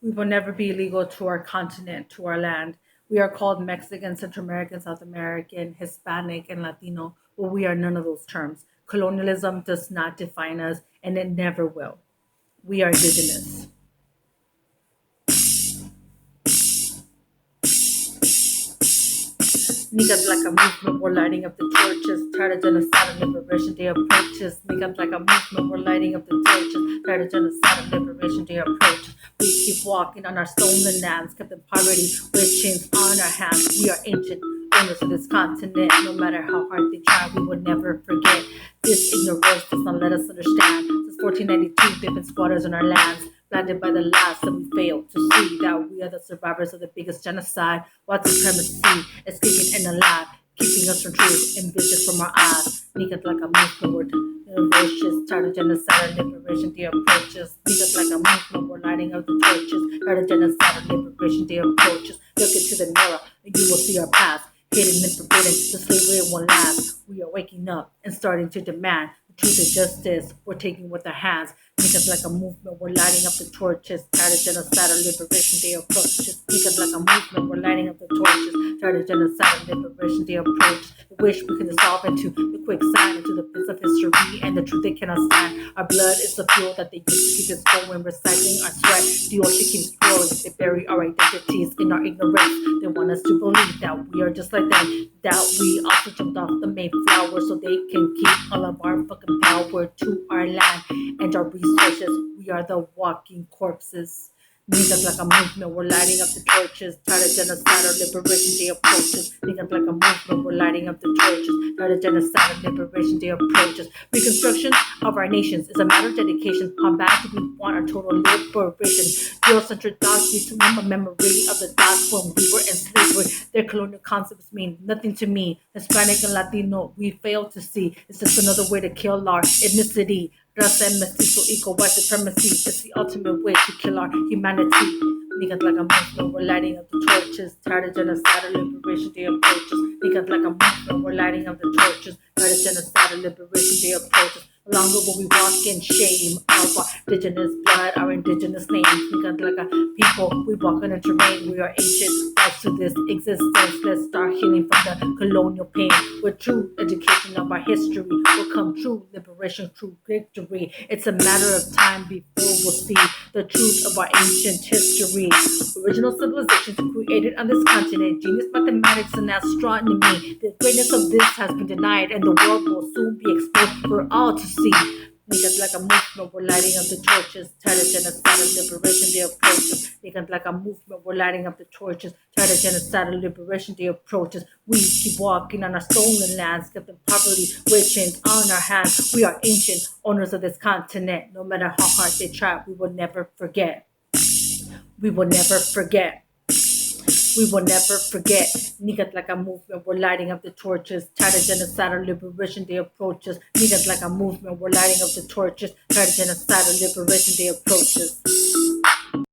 We will never be illegal to our continent, to our land. We are called Mexican, Central American, South American, Hispanic, and Latino, but we are none of those terms. Colonialism does not define us, and it never will. We are indigenous. Niggas like a movement, we're lighting up the torches. Tired of genocide and liberation, they approaches. Niggas like a movement, we're lighting up the torches. Tired of genocide and liberation, they approaches. We keep walking on our stolen lands, kept in poverty with chains on our hands. We are ancient owners of this continent. No matter how hard they try, we will never forget. This ignorance does not let us understand. Since 1492, they've been squatters on our lands, blinded by the lies that we fail to see that we are the survivors of the biggest genocide. White supremacy is kicking in alive, keeping us from truth and vision from our eyes. Niggas like a movement, we're vicious, tired of genocide and liberation, the approaches. Niggas like a movement, we're lighting up the torches. Tired of genocide and liberation, the approaches. Look into the mirror and you will see our past. Hidden and forbidden, the slavery won't last. We are waking up and starting to demand the truth and justice. We're taking with our hands. Niggas like a movement, we're lighting up the torches. Tired of genocide and liberation, they approaches. Niggas like a movement, we're lighting up the torches. Tired of genocide and liberation, they approach. The wish we can dissolve into the quicksand, into the pits of history, and the truth they cannot stand. Our blood is the fuel that they use to keep us going, recycling our sweat. The ocean keeps growing. They bury our identities in our ignorance. They want us to believe that we are just like them, that we also jumped off the Mayflower so they can keep all of our fucking power to our land and our resources. We are the walking corpses. Niggas like a movement, we're lighting up the torches. Tired of genocide or liberation, they approaches. Niggas like a movement, we're lighting up the torches. Tired of genocide or liberation, they approaches. Reconstruction of our nations is a matter of dedication. On back, we want our total liberation. Eurocentric thoughts need to remember memory of the thoughts when we were in slavery. Their colonial concepts mean nothing to me. Hispanic and Latino, we fail to see. It's just another way to kill our ethnicity. Raza and mestizo equal white supremacy. It's the ultimate way to kill our humanity. Niggas like a movement, we're lighting up the torches. Tired of genocide and liberation, they approaches. Niggas like a movement, we're lighting up the torches. Tired of genocide and liberation, they approaches. Longer will we walk in shame of our indigenous blood, our indigenous names. Niggas like a people, we walk on a terrain. We are ancient rights to this existence. Let's start healing from the colonial pain. With true education of our history will come true liberation, true victory. It's a matter of time before we'll see the truth of our ancient history. Original civilizations created on this continent, genius mathematics and astronomy. The greatness of this has been denied, and the world will soon be exposed for all to see. Niggas like a movement, we're lighting up the torches. Tired of genocide and liberation, they approaches. Niggas like a movement, we're lighting up the torches. Tired of genocide and liberation, they approaches. We keep walking on our stolen lands, kept in poverty with chains on our hands. We are ancient owners of this continent. No matter how hard they try, we will never forget. We will never forget. We will never forget. Niggas like a movement, we're lighting up the torches. Tired of genocide or liberation, they approach us. Niggas like a movement, we're lighting up the torches. Tired of genocide or liberation, they approach us.